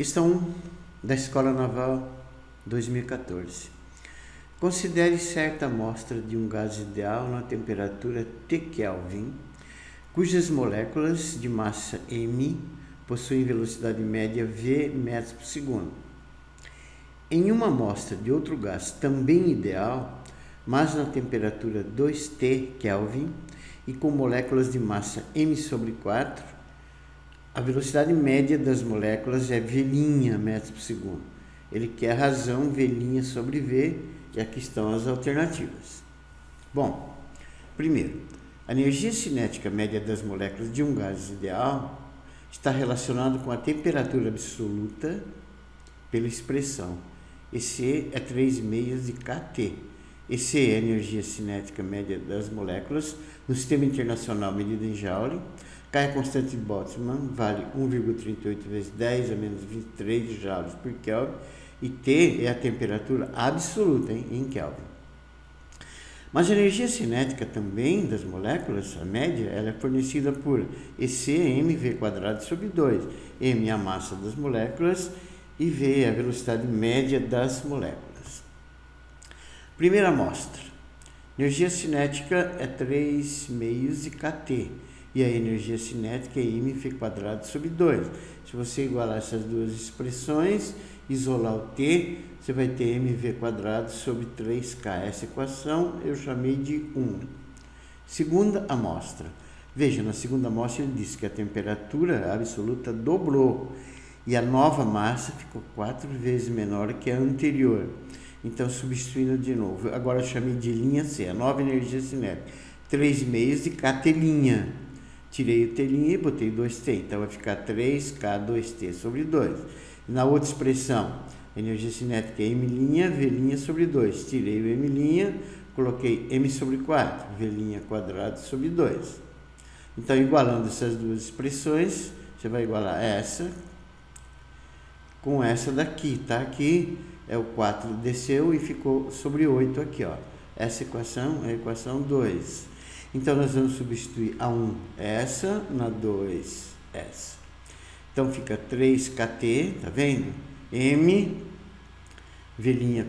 Questão 1 da Escola Naval 2014. Considere certa amostra de um gás ideal na temperatura T Kelvin, cujas moléculas de massa m possuem velocidade média v metros por segundo. Em uma amostra de outro gás também ideal, mas na temperatura 2T Kelvin e com moléculas de massa m sobre 4, a velocidade média das moléculas é v' metros por segundo. Ele quer a razão v' sobre v, e aqui estão as alternativas. Bom, primeiro, a energia cinética média das moléculas de um gás ideal está relacionada com a temperatura absoluta pela expressão EC é 3 meios de kT. EC é a energia cinética média das moléculas no sistema internacional medida em Joule. K é a constante de Boltzmann, vale 1,38 vezes 10 a menos 23 joules por Kelvin. E T é a temperatura absoluta em Kelvin. Mas a energia cinética também das moléculas, a média, ela é fornecida por EC mv² sobre 2. M é a massa das moléculas e V é a velocidade média das moléculas. Primeira amostra. Energia cinética é 3 meios de kT. E a energia cinética é mv² sobre 2. Se você igualar essas duas expressões, isolar o T, você vai ter mv² sobre 3K. Essa equação eu chamei de 1. Segunda amostra. Veja, na segunda amostra ele disse que a temperatura absoluta dobrou e a nova massa ficou 4 vezes menor que a anterior. Então, substituindo de novo, agora eu chamei de linha C, a nova energia cinética, 3 meios de KT'. Tirei o T' e botei 2T, então vai ficar 3K2T sobre 2. Na outra expressão, a energia cinética é M', V' sobre 2. Tirei o M', coloquei M sobre 4, V' sobre 2. Então, igualando essas duas expressões, você vai igualar essa com essa daqui, tá? Aqui é o 4 desceu e ficou sobre 8 aqui, ó. Essa equação é a equação 2. Então, nós vamos substituir a 1 essa, na 2 essa. Então, fica 3KT, tá vendo? M, V'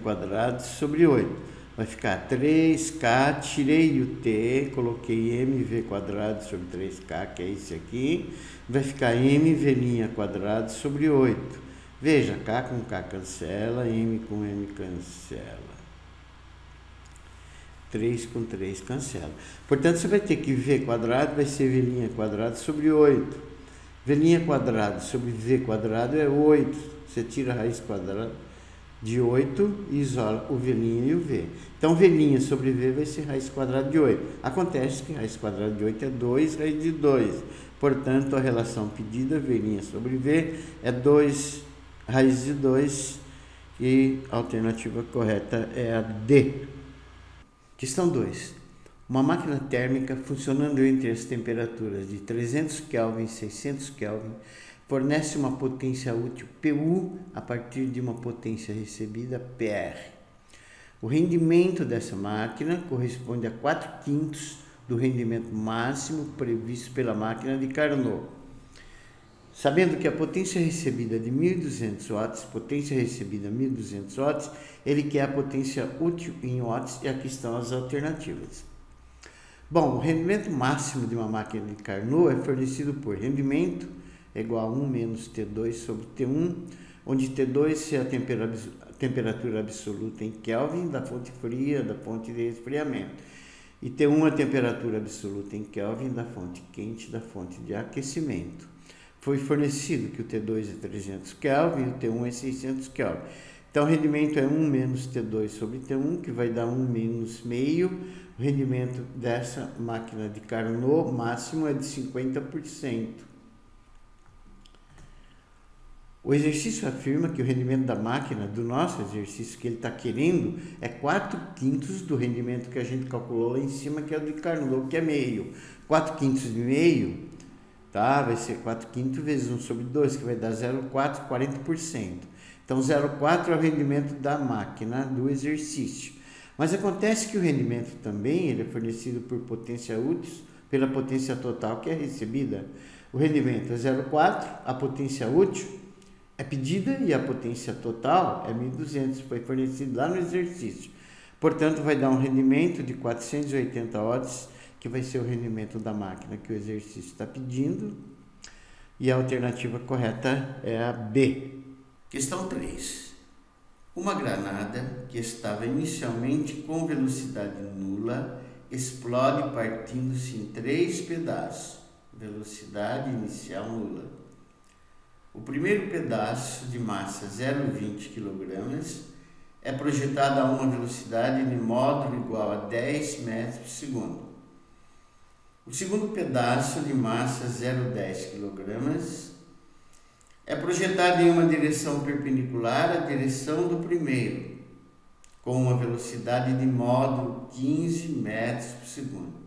sobre 8. Vai ficar 3K, tirei o T, coloquei MV² sobre 3K, que é esse aqui. Vai ficar MV' sobre 8. Veja, K com K cancela, M com M cancela. 3 com 3 cancela. Portanto, você vai ter que V² vai ser V' sobre 8. V' sobre V² é 8. Você tira a raiz quadrada de 8 e isola o V' e o V. Então, V' sobre V vai ser raiz quadrada de 8. Acontece que raiz quadrada de 8 é 2 raiz de 2. Portanto, a relação pedida, V' sobre V, é 2 raiz de 2. E a alternativa correta é a D. Questão 2. Uma máquina térmica funcionando entre as temperaturas de 300 Kelvin e 600 Kelvin fornece uma potência útil PU a partir de uma potência recebida PR. O rendimento dessa máquina corresponde a 4/5 do rendimento máximo previsto pela máquina de Carnot. Sabendo que a potência recebida é de 1.200 watts, potência recebida 1.200 watts, ele quer a potência útil em watts e aqui estão as alternativas. Bom, o rendimento máximo de uma máquina de Carnot é fornecido por rendimento igual a 1 menos T2 sobre T1, onde T2 é a temperatura absoluta em Kelvin da fonte fria, da fonte de resfriamento, e T1 é a temperatura absoluta em Kelvin da fonte quente, da fonte de aquecimento. Foi fornecido que o T2 é 300 Kelvin e o T1 é 600 Kelvin. Então, o rendimento é 1 menos T2 sobre T1, que vai dar 1 menos meio. O rendimento dessa máquina de Carnot máximo é de 50%. O exercício afirma que o rendimento da máquina, do nosso exercício que ele está querendo, é 4/5 do rendimento que a gente calculou lá em cima, que é o de Carnot, que é meio. 4/5 de meio, tá? Vai ser 4/5 vezes 1 sobre 2, que vai dar 0,4, 40%. Então, 0,4 é o rendimento da máquina do exercício. Mas acontece que o rendimento também ele é fornecido por potência útil, pela potência total que é recebida. O rendimento é 0,4, a potência útil é pedida e a potência total é 1.200, foi fornecido lá no exercício. Portanto, vai dar um rendimento de 480 watts, que vai ser o rendimento da máquina que o exercício está pedindo. E a alternativa correta é a B. Questão 3. Uma granada que estava inicialmente com velocidade nula explode partindo-se em 3 pedaços. Velocidade inicial nula. O primeiro pedaço, de massa 0,20 kg, é projetado a uma velocidade de módulo igual a 10 metros por segundo. O segundo pedaço, de massa 0,10 kg, é projetado em uma direção perpendicular à direção do primeiro, com uma velocidade de módulo 15 metros por segundo.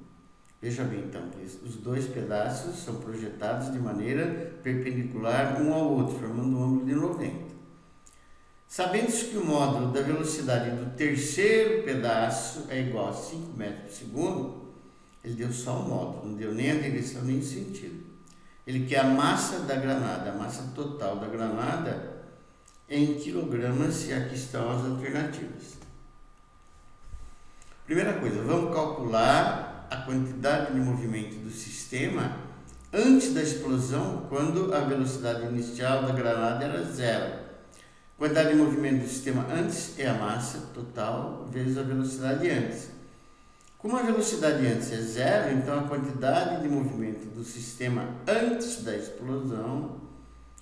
Veja bem, então, os dois pedaços são projetados de maneira perpendicular um ao outro, formando um ângulo de 90. Sabendo-se que o módulo da velocidade do terceiro pedaço é igual a 5 metros por segundo, ele deu só o módulo, não deu nem a direção nem o sentido. Ele quer a massa da granada, a massa total da granada em quilogramas, e aqui estão as alternativas. Primeira coisa, vamos calcular a quantidade de movimento do sistema antes da explosão, quando a velocidade inicial da granada era 0. A quantidade de movimento do sistema antes é a massa total vezes a velocidade antes. Como a velocidade antes é 0, então a quantidade de movimento do sistema antes da explosão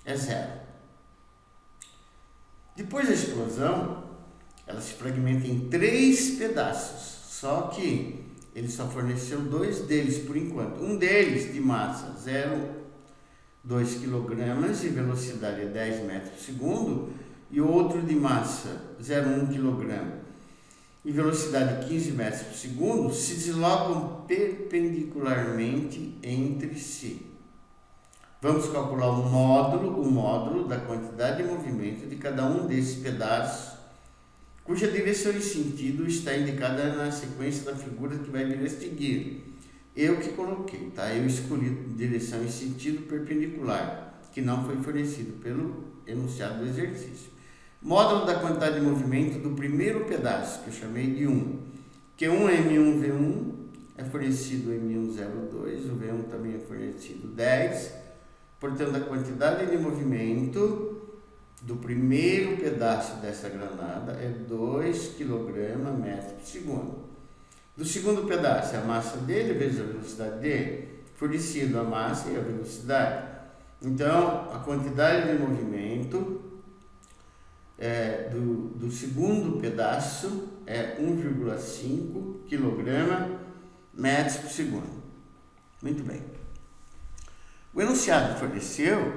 é 0. Depois da explosão, ela se fragmenta em 3 pedaços, só que ele só forneceu 2 deles por enquanto. Um deles de massa 0,2 kg e velocidade 10 metros por segundo, e outro de massa 0,1 kg e velocidade 15 metros por segundo, se deslocam perpendicularmente entre si. Vamos calcular o módulo da quantidade de movimento de cada um desses pedaços, cuja direção e sentido está indicada na sequência da figura que vai vir a seguir. Eu que coloquei, tá? Eu escolhi direção e sentido perpendicular, que não foi fornecido pelo enunciado do exercício. Módulo da quantidade de movimento do primeiro pedaço, que eu chamei de 1. Q1 é M1V1, é fornecido M102, o V1 também é fornecido 10. Portanto, a quantidade de movimento do primeiro pedaço dessa granada é 2 kg metros por segundo. Do segundo pedaço, a massa dele vezes a velocidade dele, fornecido a massa e a velocidade. Então, a quantidade de movimento do segundo pedaço é 1,5 kg metros por segundo. Muito bem. O enunciado forneceu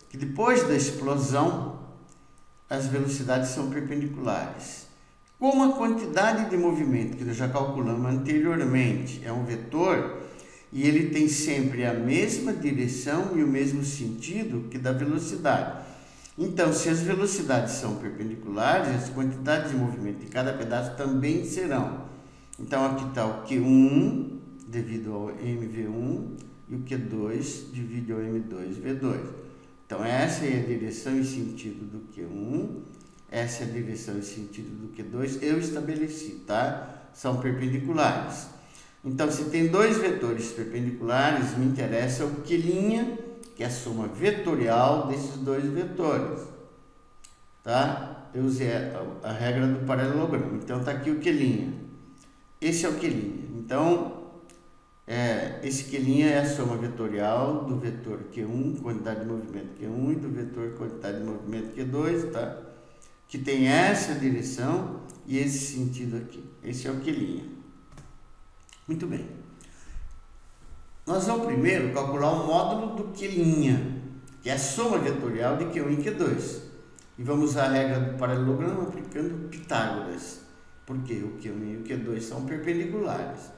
que depois da explosão as velocidades são perpendiculares. Como a quantidade de movimento que nós já calculamos anteriormente é um vetor e ele tem sempre a mesma direção e o mesmo sentido que da velocidade. Então, se as velocidades são perpendiculares, as quantidades de movimento de cada pedaço também serão. Então, aqui está o Q1 devido ao MV1 e o Q2 devido ao M2V2. Então, essa é a direção e sentido do Q1, essa é a direção e sentido do Q2, eu estabeleci, tá? São perpendiculares. Então, se tem 2 vetores perpendiculares, me interessa o Q', que é a soma vetorial desses 2 vetores, tá? Eu usei a regra do paralelogramo, então está aqui o Q'. Esse é o Q'. Então, esse Q' é a soma vetorial do vetor Q1, quantidade de movimento Q1, e do vetor quantidade de movimento Q2, tá? Que tem essa direção e esse sentido aqui. Esse é o Q'. Muito bem. Nós vamos primeiro calcular o módulo do Q', que é a soma vetorial de Q1 e Q2. E vamos usar a regra do paralelogramo aplicando Pitágoras, porque o Q1 e o Q2 são perpendiculares.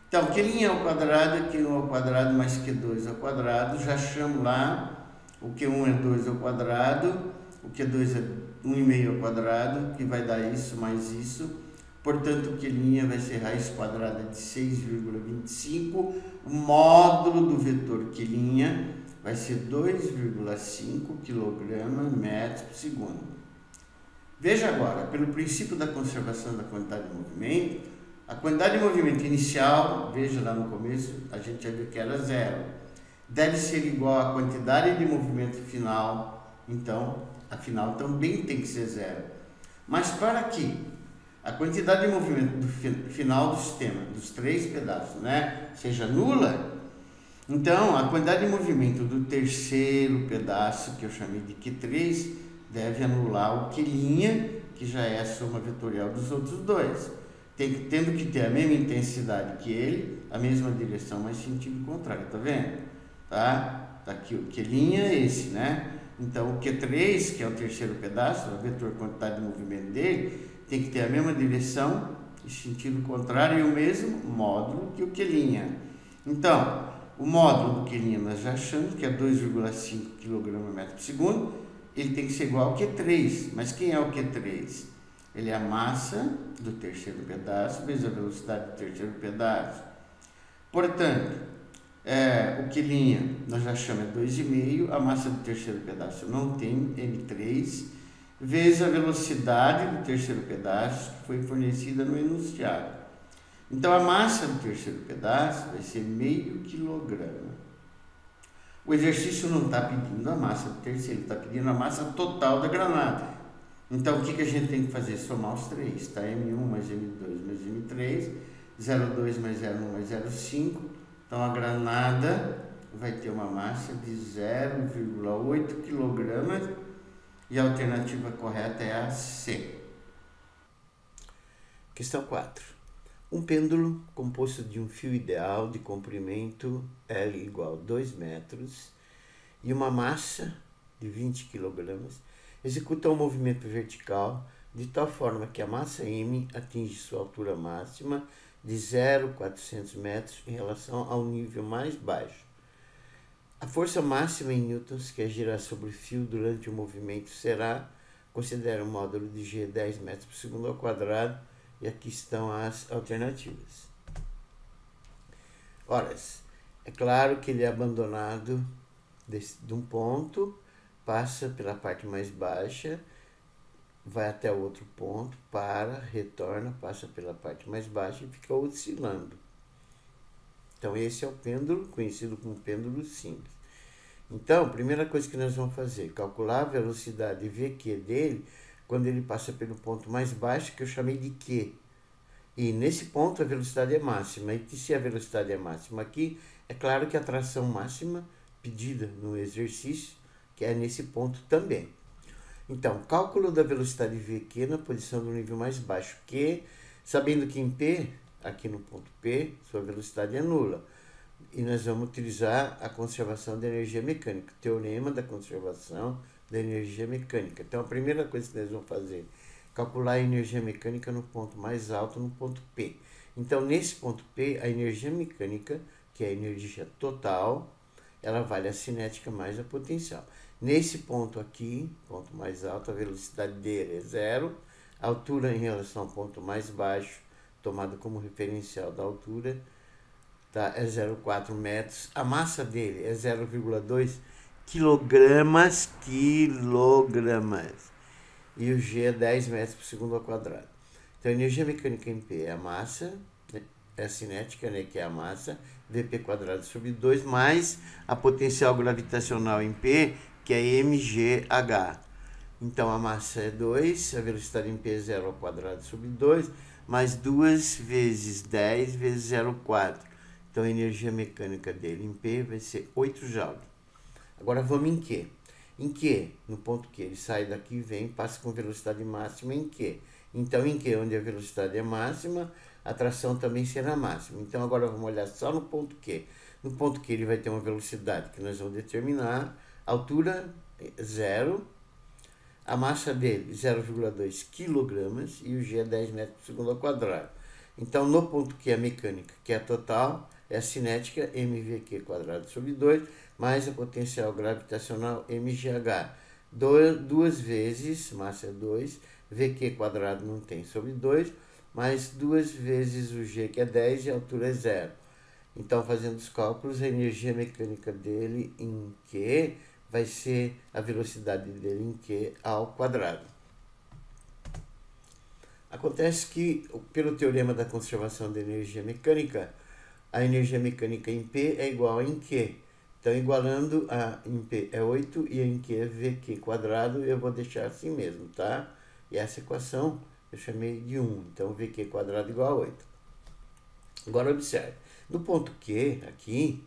Então, Q' ao quadrado é Q1 ao quadrado mais Q2 ao quadrado. Já chamo lá, o Q1 é 2 ao quadrado, o Q2 é 1,5 ao quadrado, que vai dar isso mais isso. Portanto, o Q' vai ser raiz quadrada de 6,25. O módulo do vetor Q' vai ser 2,5 kg metros por segundo. Veja agora, pelo princípio da conservação da quantidade de movimento, a quantidade de movimento inicial, veja lá no começo, a gente já viu que era zero. Deve ser igual à quantidade de movimento final, então a final também tem que ser zero. Mas para que a quantidade de movimento do final do sistema, dos três pedaços, seja nula, então a quantidade de movimento do terceiro pedaço, que eu chamei de Q3, deve anular o Q', que já é a soma vetorial dos outros dois. Tendo que ter a mesma intensidade que ele, a mesma direção, mas sentido contrário, tá vendo? Tá aqui o Q' é esse, Então o Q3, que é o terceiro pedaço, o vetor quantidade de movimento dele, tem que ter a mesma direção e sentido contrário e o mesmo módulo que o Q'. Então, o módulo do Q' nós já achamos que é 2,5 kg metro por segundo, ele tem que ser igual ao Q3. Mas quem é o Q3? Ele é a massa do terceiro pedaço vezes a velocidade do terceiro pedaço. Portanto, o Q' nós já chamamos 2,5, a massa do terceiro pedaço não tem, M3, vezes a velocidade do terceiro pedaço que foi fornecida no enunciado. Então, a massa do terceiro pedaço vai ser meio quilograma. O exercício não está pedindo a massa do terceiro, está pedindo a massa total da granada. Então, o que a gente tem que fazer? Somar os três, tá? M1 mais M2 mais M3, 0,2 mais 0,1 mais 0,5. Então, a granada vai ter uma massa de 0,8 kg e a alternativa correta é a C. Questão 4. Um pêndulo composto de um fio ideal de comprimento L igual a 2 metros e uma massa de 20 kg executa um movimento vertical de tal forma que a massa M atinge sua altura máxima de 0,400 metros em relação ao nível mais baixo. A força máxima em newtons que agirá sobre o fio durante o movimento será, considera o módulo de G 10 metros por segundo ao quadrado, e aqui estão as alternativas. Ora, é claro que ele é abandonado de um ponto, passa pela parte mais baixa, vai até o outro ponto, retorna, passa pela parte mais baixa e fica oscilando. Então, esse é o pêndulo, conhecido como pêndulo simples. Então, a primeira coisa que nós vamos fazer, calcular a velocidade VQ dele, quando ele passa pelo ponto mais baixo, que eu chamei de Q. E nesse ponto a velocidade é máxima. E se a velocidade é máxima aqui, é claro que a tração máxima pedida no exercício, que é nesse ponto também. Então, cálculo da velocidade VQ na posição do nível mais baixo, Q, sabendo que em P, aqui no ponto P, sua velocidade é nula. E nós vamos utilizar a conservação da energia mecânica, o teorema da conservação da energia mecânica. Então, a primeira coisa que nós vamos fazer, calcular a energia mecânica no ponto mais alto, no ponto P. Então, nesse ponto P, a energia mecânica, que é a energia total, ela vale a cinética mais a potencial. Nesse ponto aqui, ponto mais alto, a velocidade dele é zero, a altura em relação ao ponto mais baixo, tomado como referencial da altura, é 0,4 metros. A massa dele é 0,2 quilogramas. E o G é 10 metros por segundo ao quadrado. Então, a energia mecânica em P é a massa, é a cinética, que é a massa, Vp quadrado sobre 2, mais a potencial gravitacional em P, que é mgh. Então, a massa é 2, a velocidade em P é 0 ao quadrado sobre 2, mais 2 vezes 10 vezes 0,4. Então, a energia mecânica dele em P vai ser 8 joules. Agora, vamos em Q. Em Q, no ponto Q, ele sai daqui e vem, passa com velocidade máxima em Q. Então, em Q, onde a velocidade é máxima, a tração também será máxima. Então, agora vamos olhar só no ponto Q. No ponto Q, ele vai ter uma velocidade que nós vamos determinar, altura 0, a massa dele 0,2 kg e o G é 10 metros por segundo ao quadrado. Então, no ponto Q, a mecânica, que é a total, é a cinética mvq quadrado sobre 2, mais a potencial gravitacional mgh. 2 vezes, massa é 2, vq quadrado não tem sobre 2, mais 2 vezes o G, que é 10, e a altura é 0. Então, fazendo os cálculos, a energia mecânica dele em Q vai ser a velocidade dele em Q ao quadrado. Acontece que, pelo teorema da conservação da energia mecânica, a energia mecânica em P é igual a em Q. Então, igualando a em P é 8 e a em Q é VQ quadrado, eu vou deixar assim mesmo, tá? E essa equação eu chamei de 1. Então, VQ quadrado igual a 8. Agora, observe. No ponto Q, aqui,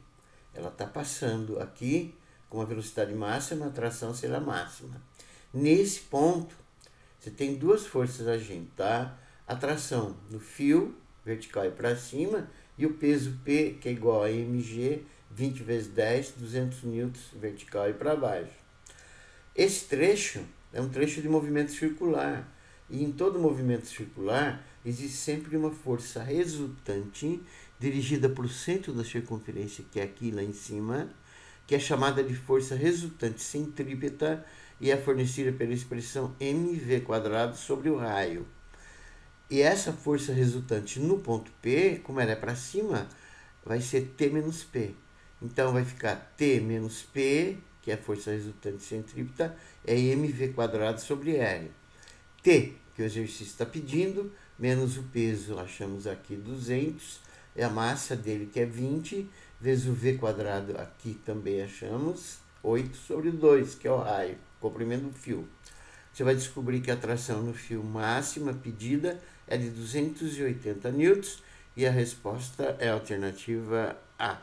ela está passando aqui com a velocidade máxima, a atração será máxima. Nesse ponto, você tem duas forças agindo, tá? A tração no fio vertical e para cima, e o peso P, que é igual a mg, 20 vezes 10, 200 newtons vertical e para baixo. Esse trecho é um trecho de movimento circular, e em todo movimento circular existe sempre uma força resultante dirigida para o centro da circunferência, que é aqui lá em cima, que é chamada de força resultante centrípeta e é fornecida pela expressão mv² sobre o raio. E essa força resultante no ponto P, como ela é para cima, vai ser T menos P. Então vai ficar T menos P, que é a força resultante centrípeta, é mv² sobre R. T, que o exercício está pedindo, menos o peso, achamos aqui 200, é a massa dele que é 20, vezes o v², aqui também achamos 8 sobre 2, que é o raio, comprimento do fio. Você vai descobrir que a tração no fio máxima pedida é de 280 newtons e a resposta é a alternativa A.